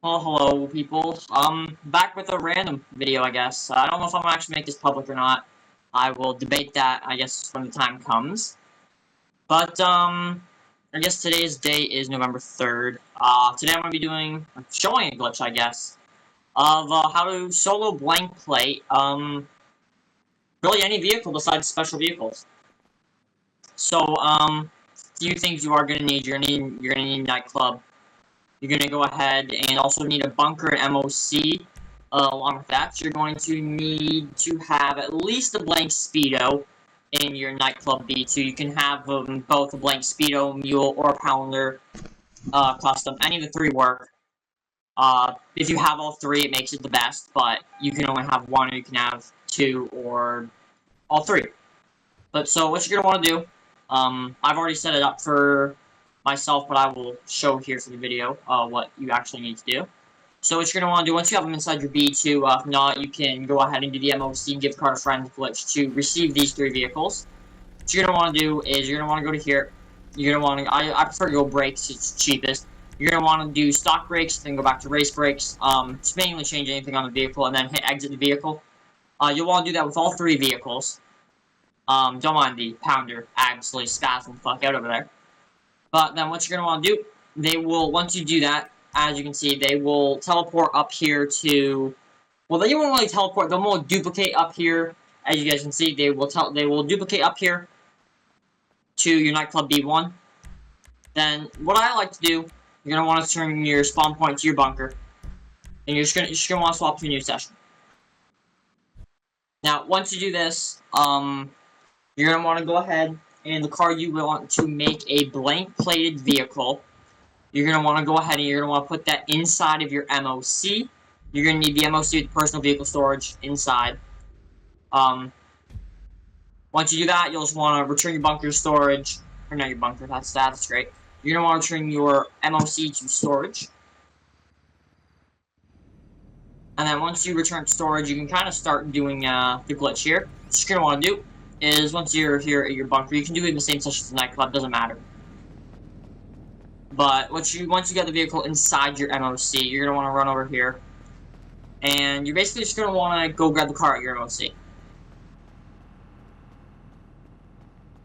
Well, hello, people. Back with a random video, I guess. I don't know if I'm gonna actually make this public or not. I will debate that, I guess, when the time comes. But, I guess today's date is November 3rd. Today I'm gonna be showing a glitch, I guess, of, how to solo blank plate, really any vehicle besides special vehicles. So, few things you are gonna need. You're gonna need nightclub. You're going to go ahead and also need a bunker and MOC. Along with that, you're going to need to have at least a blank Speedo in your nightclub B2. You can have both a blank Speedo, Mule, or Pounder custom. Any of the three work. If you have all three, it makes it the best, but you can only have one, or you can have two, or all three. But so what you're going to want to do, I've already set it up for myself, but I will show here for the video what you actually need to do. So what you're going to want to do, once you have them inside your B2, if not, you can go ahead and do the MOC, give card a friend glitch to receive these three vehicles. What you're going to want to do is you're going to want to go to here. You're going to want to, I prefer to go brakes, it's cheapest. You're going to want to do stock brakes, then go back to race brakes, just manually change anything on the vehicle, and then hit exit the vehicle. You'll want to do that with all three vehicles. Don't mind the Pounder absolutely spazzing the fuck out over there. But then what you're going to want to do, they will, once you do that, as you can see, they will teleport up here to, well, they won't really teleport, they'll duplicate up here. As you guys can see, they will duplicate up here to your nightclub B1. Then, what I like to do, you're going to want to turn your spawn point to your bunker. And you're just going to want to swap to a new session. Now, once you do this, you're going to want to go ahead, and the car you want to make a blank plated vehicle, you're going to want to go ahead and you're going to want to put that inside of your MOC. You're going to need the MOC with personal vehicle storage inside. Once you do that, you'll just want to return your bunker storage, or not your bunker, that's great. You're going to want to return your MOC to storage. And then once you return to storage, you can kind of start doing the glitch here. What you're going to want to do is once you're here at your bunker, you can do it in the same session as the nightclub, doesn't matter. But once you get the vehicle inside your MOC, you're gonna want to run over here, and you're basically just gonna want to go grab the car at your MOC.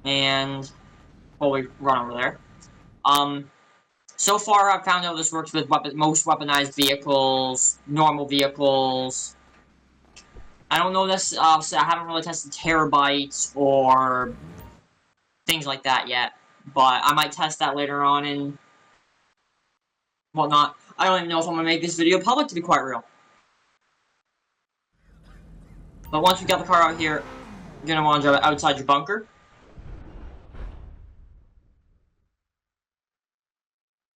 And while we run over there, so far I've found out this works with most weaponized vehicles, normal vehicles. I don't know this, I haven't really tested terabytes or things like that yet, but I might test that later on and whatnot. I don't even know if I'm going to make this video public, to be quite real. But once we got the car out here, you're going to want to drive it outside your bunker.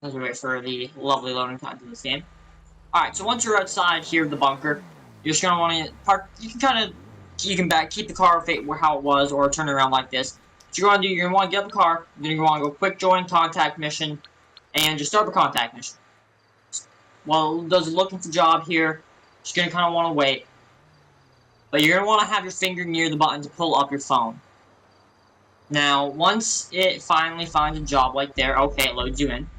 As we wait for the lovely loading time to this game. Alright, so once you're outside here of the bunker, you're just going to want to park. You can keep the car how it was, or turn it around like this. What you're going to do, you're going to want to get the car, then you're going to want to go quick join contact mission, and just start the contact mission. Well, there's a looking for job here. Just going to kind of want to wait. But you're going to want to have your finger near the button to pull up your phone. Now, once it finally finds a job like there, okay, it loads you in.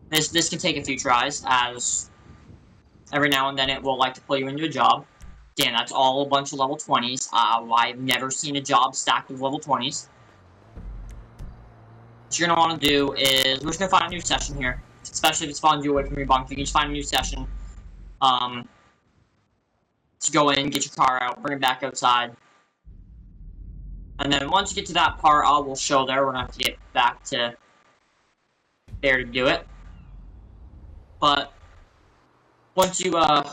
This can take a few tries, as every now and then it will like to pull you into a job. Again, that's all a bunch of level 20s. I've never seen a job stacked with level 20s. What you're going to want to do is, we're just going to find a new session here. Especially if it spawns you away from your bunker, you can just find a new session. To go in, get your car out, bring it back outside. And then once you get to that part, I will show there. We're going to have to get back to there to do it. But once you go ahead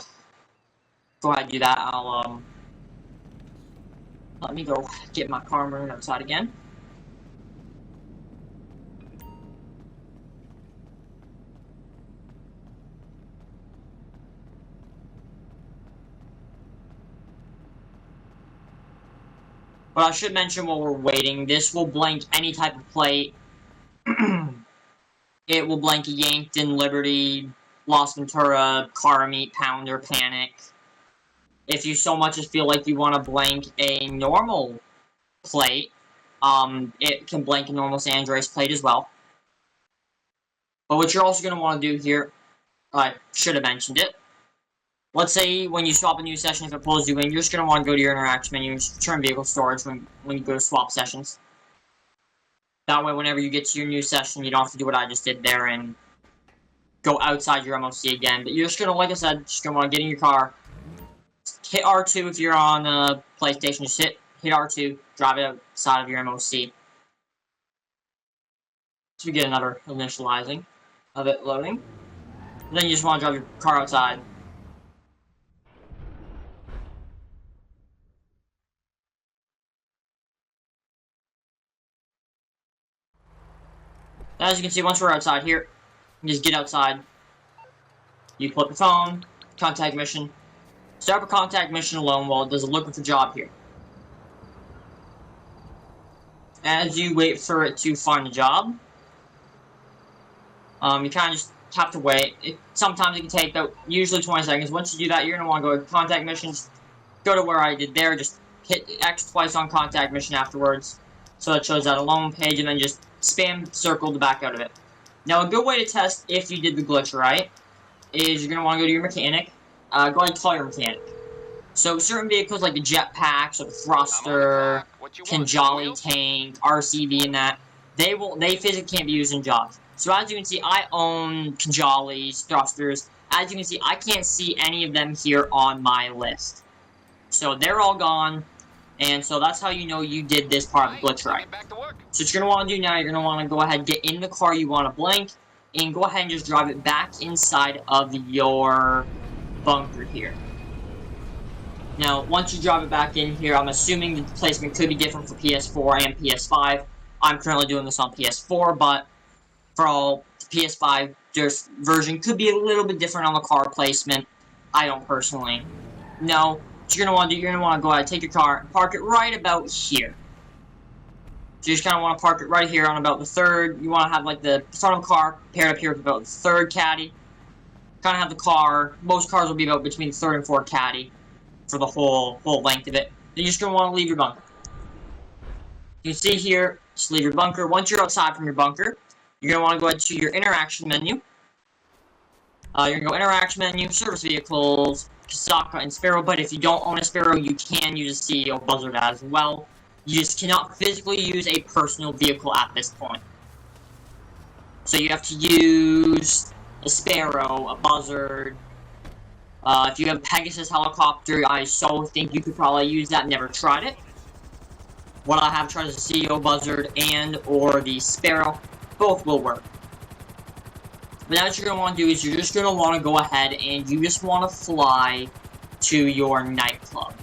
and do that, I'll let me go get my car and bring it outside again. But I should mention while we're waiting, this will blank any type of plate. It will blank a Yankton, Liberty, Los Ventura, Car Meet, Pounder, Panic. If you so much as feel like you want to blank a normal plate, it can blank a normal San Andreas plate as well. But what you're also going to want to do here, I should have mentioned it. Let's say when you swap a new session, if it pulls you in, you're just going to want to go to your interaction menu and return vehicle storage when you go to swap sessions. That way, whenever you get to your new session, you don't have to do what I just did there and go outside your MOC again. But you're just going to, like I said, just going to want to get in your car, hit R2 if you're on PlayStation, just hit R2, drive it outside of your MOC. So we get another initializing of it loading. And then you just want to drive your car outside. As you can see, once we're outside here, you just get outside. You pull up your phone, contact mission. Start a contact mission alone while it does a looking for job here. As you wait for it to find a job, you kind of just have to wait. Sometimes it can take about usually 20 seconds. Once you do that, you're going to want to go to contact missions. Go to where I did there. Just hit X twice on contact mission afterwards. So it shows that alone page, and then just spam circle to back out of it. Now, a good way to test if you did the glitch right is you're going to want to go to your mechanic. Go ahead and call your mechanic. So certain vehicles like the jetpacks or the thruster, Kinjali tank, RCV, and that, they physically can't be used in jobs. So as you can see, I own Kinjalis, thrusters. As you can see, I can't see any of them here on my list. So they're all gone. And so that's how you know you did this part of the glitch right. So what you're going to want to do now, you're going to want to go ahead and get in the car you want to blank, and go ahead and just drive it back inside of your bunker here. Now, once you drive it back in here, I'm assuming the placement could be different for PS4 and PS5. I'm currently doing this on PS4, but for all the PS5 version could be a little bit different on the car placement. I don't personally know. What you're going to want to do, you're going to want to go ahead, take your car, and park it right about here. So you just kind of want to park it right here on about the third. You want to have like the front of the car paired up here with about the third caddy. Kind of have the car, most cars will be about between the third and fourth caddy for the whole length of it. Then you're just going to want to leave your bunker. You can see here, just leave your bunker. Once you're outside from your bunker, you're going to want to go ahead to your interaction menu. You're going to go interaction menu, service vehicles, Kasaka, and Sparrow, but if you don't own a Sparrow, you can use a CEO Buzzard as well. You just cannot physically use a personal vehicle at this point. So you have to use a Sparrow, a Buzzard. If you have a Pegasus helicopter, I so think you could probably use that. Never tried it. What I have tried is the CEO Buzzard and or the Sparrow. Both will work. But now what you're going to want to do is you're just going to want to go ahead and you just want to fly to your nightclub.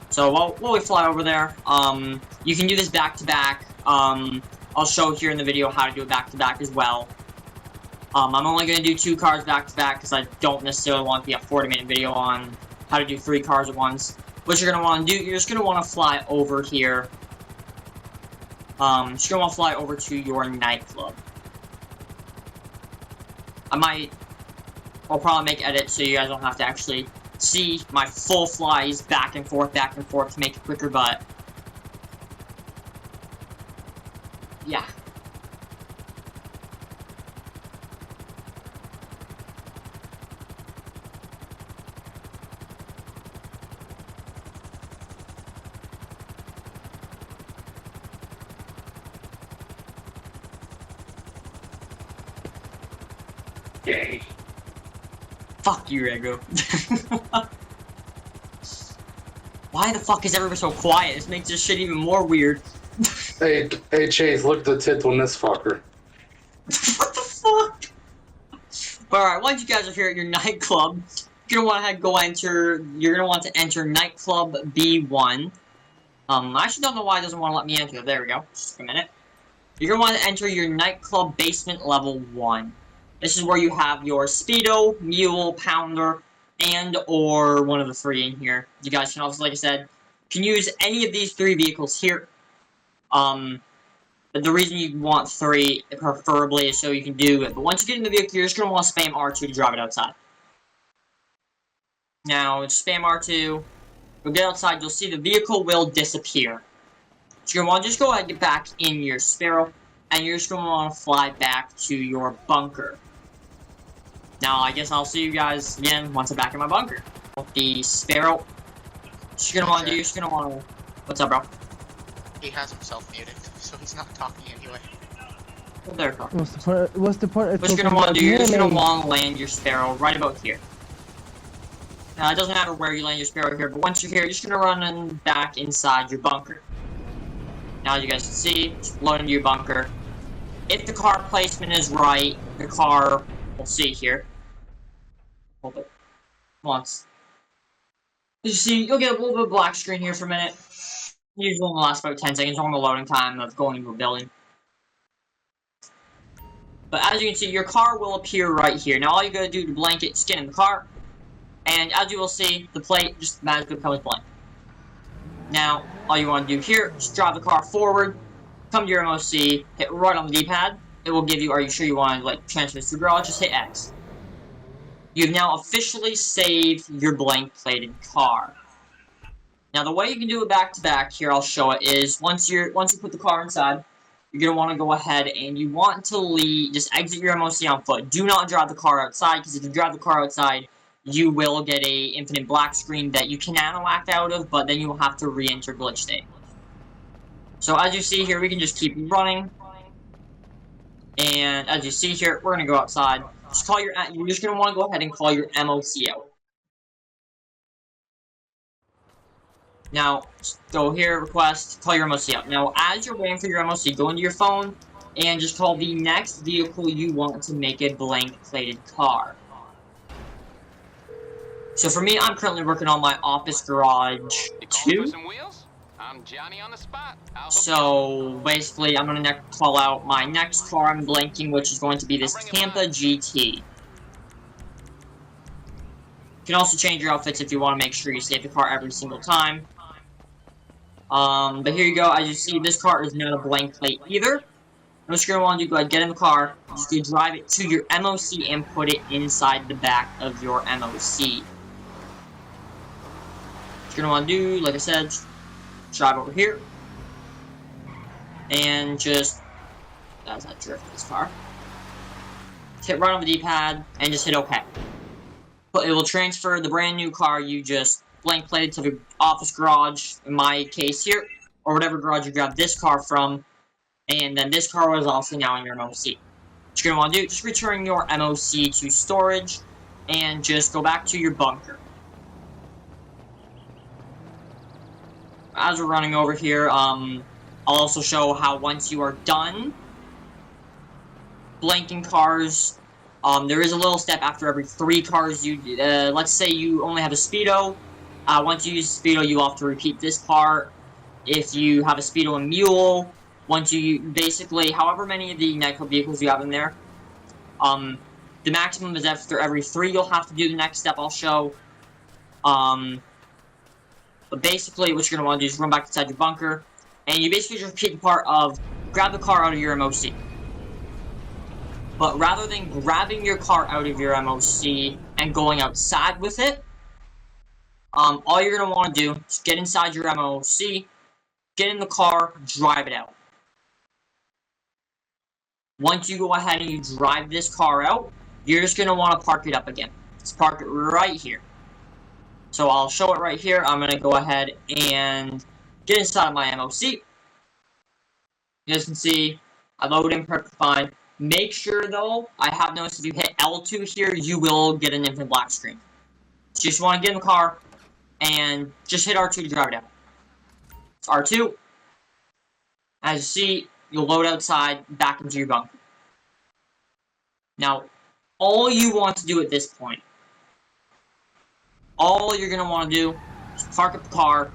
So while we fly over there, you can do this back-to-back. I'll show here in the video how to do it back-to-back as well. I'm only going to do 2 cars back-to-back because I don't necessarily want to be a 40-minute video on how to do 3 cars at once. What you're going to want to do, you're just going to want to fly over here. You're going to want to fly over to your nightclub. I'll probably make edits so you guys don't have to actually see my full flies back and forth to make it quicker, but yeah. Yay. Fuck you, Rego. Why the fuck is everybody so quiet? This makes this shit even more weird. Hey, Chase, look at the tit on this fucker. What the fuck? Alright, once you guys are here at your nightclub, you're gonna want to enter nightclub B1. I actually don't know why it doesn't want to let me enter. There we go. Just a minute. You're gonna want to enter your nightclub basement level 1. This is where you have your Speedo, Mule, Pounder, and or one of the 3 in here. You guys can also, like I said, can use any of these 3 vehicles here. But the reason you want 3, preferably, is so you can do it. But once you get in the vehicle, you're just going to want to spam R2 to drive it outside. Now, spam R2. You'll get outside, you'll see the vehicle will disappear. So you're going to want to just go ahead and get back in your Sparrow, and you're just going to want to fly back to your bunker. Now, I guess I'll see you guys again once I'm back in my bunker. The Sparrow. You're gonna want to do, you're just gonna want to... What's up, bro? He has himself muted, so he's not talking anyway. Oh, there, car. What's the point? What's the point? What you're gonna want to do, you're just gonna want to land your Sparrow right about here. Now, it doesn't matter where you land your Sparrow here, but once you're here, you're just gonna run back inside your bunker. Now, as you guys can see, just load into your bunker. If the car placement is right, the car, we'll see here. Hold it. Once. As you see, you'll get a little bit of black screen here for a minute. Usually only lasts about 10 seconds on the loading time of going into a building. But as you can see, your car will appear right here. Now all you gotta do to blank it, skin in the car. And as you will see, the plate just magically becomes blank. Now, all you want to do here, just drive the car forward, come to your MOC, hit right on the D-pad. It will give you, are you sure you want to like transfer this to the garage? Just hit X. You've now officially saved your blank plated car. Now the way you can do it back to back, here I'll show it, is once you put the car inside, you're going to want to go ahead and you want to just exit your MOC on foot. Do not drive the car outside, because if you drive the car outside, you will get a infinite black screen that you can act out of, but then you will have to re-enter glitch state. So as you see here, we can just keep running. And as you see here, we're going to go outside. Just call you're just going to want to go ahead and call your MOC out. Now, go here, request, call your MOC out. Now, as you're waiting for your MOC, go into your phone and just call the next vehicle you want to make a blank plated car. So for me, I'm currently working on my office garage 2. I'm Johnny on the spot. So basically, I'm gonna call out my next car I'm blanking, which is going to be this Tampa GT. You can also change your outfits if you want to make sure you save the car every single time. But here you go. As you see, this car is not a blank plate either. What you're gonna want to do, go ahead, get in the car, just go drive it to your MOC and put it inside the back of your MOC. What you're gonna want to do, like I said, drive over here, and just, that's not drift this car. Just hit right on the D-pad, and just hit OK. But it will transfer the brand new car you just blank plated to the office garage, in my case here, or whatever garage you grabbed this car from, and then this car was also now in your MOC. What you're going to want to do, just return your MOC to storage, and just go back to your bunker. As we're running over here, I'll also show how once you are done blanking cars, there is a little step after every 3 cars you, let's say you only have a Speedo. Once you use Speedo, you have to repeat this part. If you have a Speedo and Mule, once you, basically, however many of the nightclub vehicles you have in there, the maximum is after every 3 you'll have to do the next step I'll show. But basically, what you're going to want to do is run back inside your bunker, and you basically just repeat the part of grab the car out of your MOC. But rather than grabbing your car out of your MOC and going outside with it, all you're going to want to do is get inside your MOC, get in the car, drive it out. Once you go ahead and you drive this car out, you're just going to want to park it up again. Let's park it right here. So I'll show it right here. I'm going to go ahead and get inside of my MOC. You guys can see I load in perfectly fine. Make sure, though, I have noticed if you hit L2 here, you will get an infinite black screen. So you just want to get in the car and just hit R2 to drive it out. It's R2. As you see, you'll load outside, back into your bunker. Now, all you want to do at this point, all you're going to want to do is park up the car.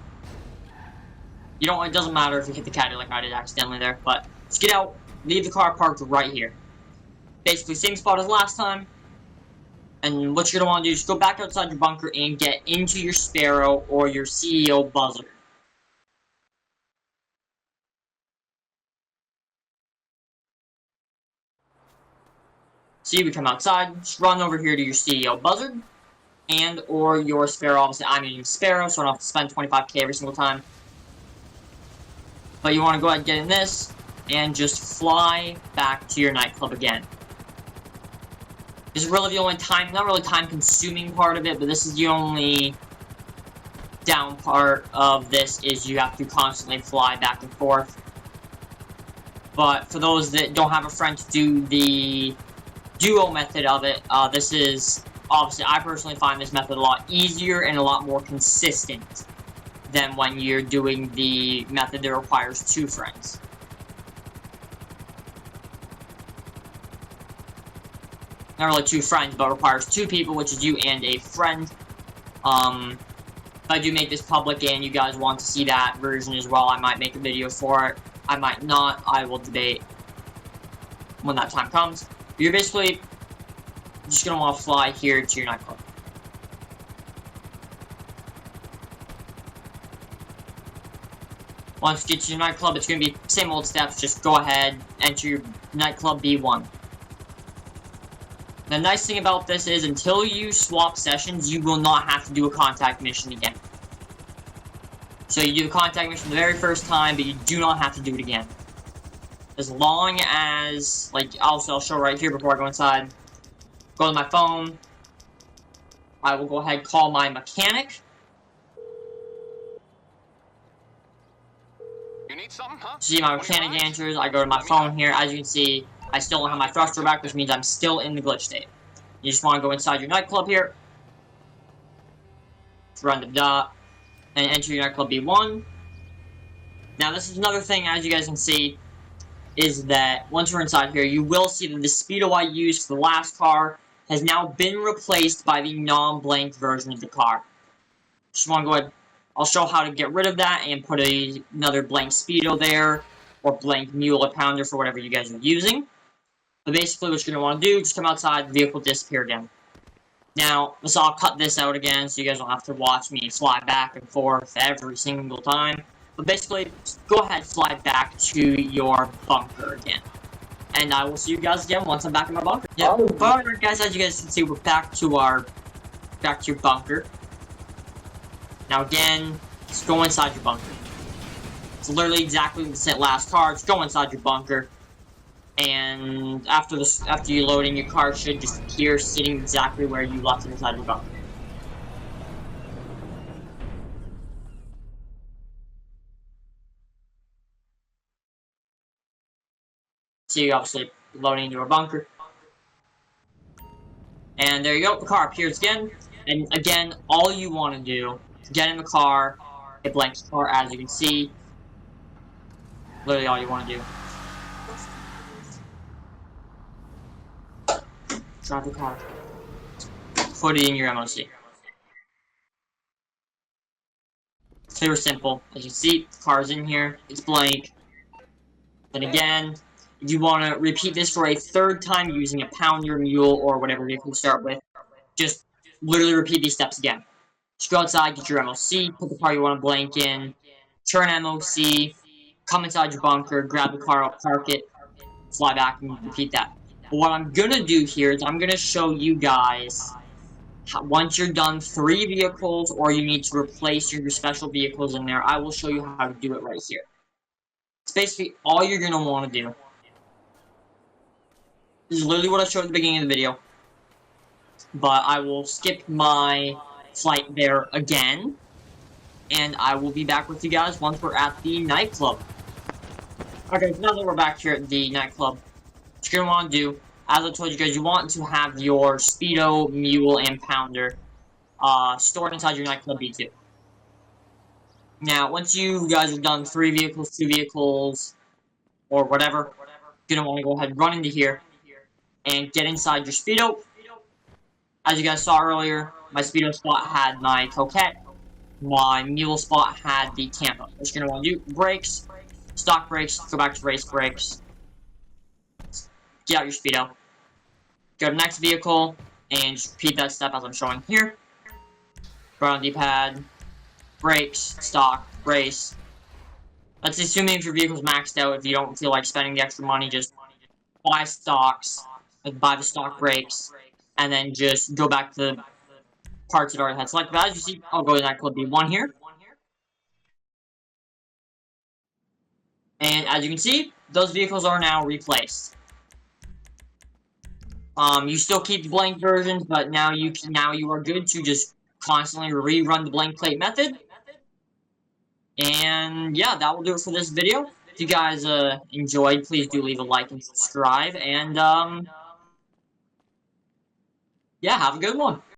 You don't, it doesn't matter if you hit the caddy like I did accidentally there, but just get out, leave the car parked right here. Basically, same spot as last time. And what you're going to want to do is go back outside your bunker and get into your Sparrow or your CEO Buzzard. See, we come outside, just run over here to your CEO Buzzard, and or your Sparrow. Obviously, I'm using Sparrow, so I don't have to spend 25k every single time. But you want to go ahead and get in this, and just fly back to your nightclub again. This is really the only time, not really time-consuming part of it, but this is the only down part of this is you have to constantly fly back and forth. But for those that don't have a friend to do the duo method of it, this is, obviously, I personally find this method a lot easier and a lot more consistent than when you're doing the method that requires 2 friends. Not really 2 friends, but requires 2 people, which is you and a friend. If I do make this public and you guys want to see that version as well, I might make a video for it. I might not. I will debate when that time comes. You're basically just going to want to fly here to your nightclub. Once you get to your nightclub, it's going to be same old steps. Just go ahead, enter your nightclub B1. The nice thing about this is, until you swap sessions, you will not have to do a contact mission again. So you do the contact mission the very first time, but you do not have to do it again. As long as, like, also I'll show right here before I go inside. Go to my phone. I will go ahead and call my mechanic. You need something, huh? See, my mechanic answers. I go to my phone here. As you can see, I still don't have my thruster back, which means I'm still in the glitch state. You just want to go inside your nightclub here. Run the dot. And enter your nightclub B1. Now, this is another thing, as you guys can see, is that once we're inside here, you will see that the speedo I used for the last car has now been replaced by the non-blank version of the car. Just want to go ahead. I'll show how to get rid of that and put another blank speedo there, or blank mule or pounder for whatever you guys are using. But basically what you're going to want to do, just come outside, the vehicle disappear again. Now, so I'll cut this out again so you guys don't have to watch me fly back and forth every single time. But basically, go ahead, fly back to your bunker again. And I will see you guys again once I'm back in my bunker. Yeah, alright guys, as you guys can see, we're back to your bunker. Now again, just go inside your bunker. It's literally exactly the same last car. Just go inside your bunker, and after you load in, your car should just appear sitting exactly where you left it inside your bunker. So you obviously loading into a bunker, and there you go. The car appears again, and again, all you want to do is get in the car. It blanks the car, as you can see. Literally all you want to do. Drive the car. Put it in your MOC. Clear, simple. As you see, the car's in here. It's blank. Then again, if you want to repeat this for a 3rd time using a pounder, mule, or whatever vehicle you start with, just literally repeat these steps again. Just go outside, get your MOC, put the car you want to blank in, turn MOC, come inside your bunker, grab the car out, park it, fly back, and repeat that. But what I'm going to do here is I'm going to show you guys, once you're done 3 vehicles, or you need to replace your special vehicles in there, I will show you how to do it right here. It's basically all you're going to want to do. This is literally what I showed at the beginning of the video. But I will skip my flight there again. And I will be back with you guys once we're at the nightclub. Okay, so now that we're back here at the nightclub, what you're going to want to do, as I told you guys, you want to have your speedo, mule, and pounder stored inside your nightclub B2. Now, once you guys have done 3 vehicles, 2 vehicles, or whatever, you're going to want to go ahead and run into here and get inside your speedo. As you guys saw earlier, my speedo spot had my coquette. My mule spot had the Tampa. What you're going to want to do, brakes, stock brakes, go back to race brakes, get out your speedo, go to the next vehicle, and just repeat that step as I'm showing here. Go on the D-pad, brakes, stock, race. Let's assuming if your vehicle's maxed out, if you don't feel like spending the extra money, just buy stocks, like buy the stock brakes, and then just go back to the parts that already had selected. But as you see, I'll go to nightclub B1 here. And as you can see, those vehicles are now replaced. You still keep the blank versions, but now you are good to just constantly rerun the blank plate method. And yeah, that will do it for this video. If you guys enjoyed, please do leave a like and subscribe. And yeah, have a good one.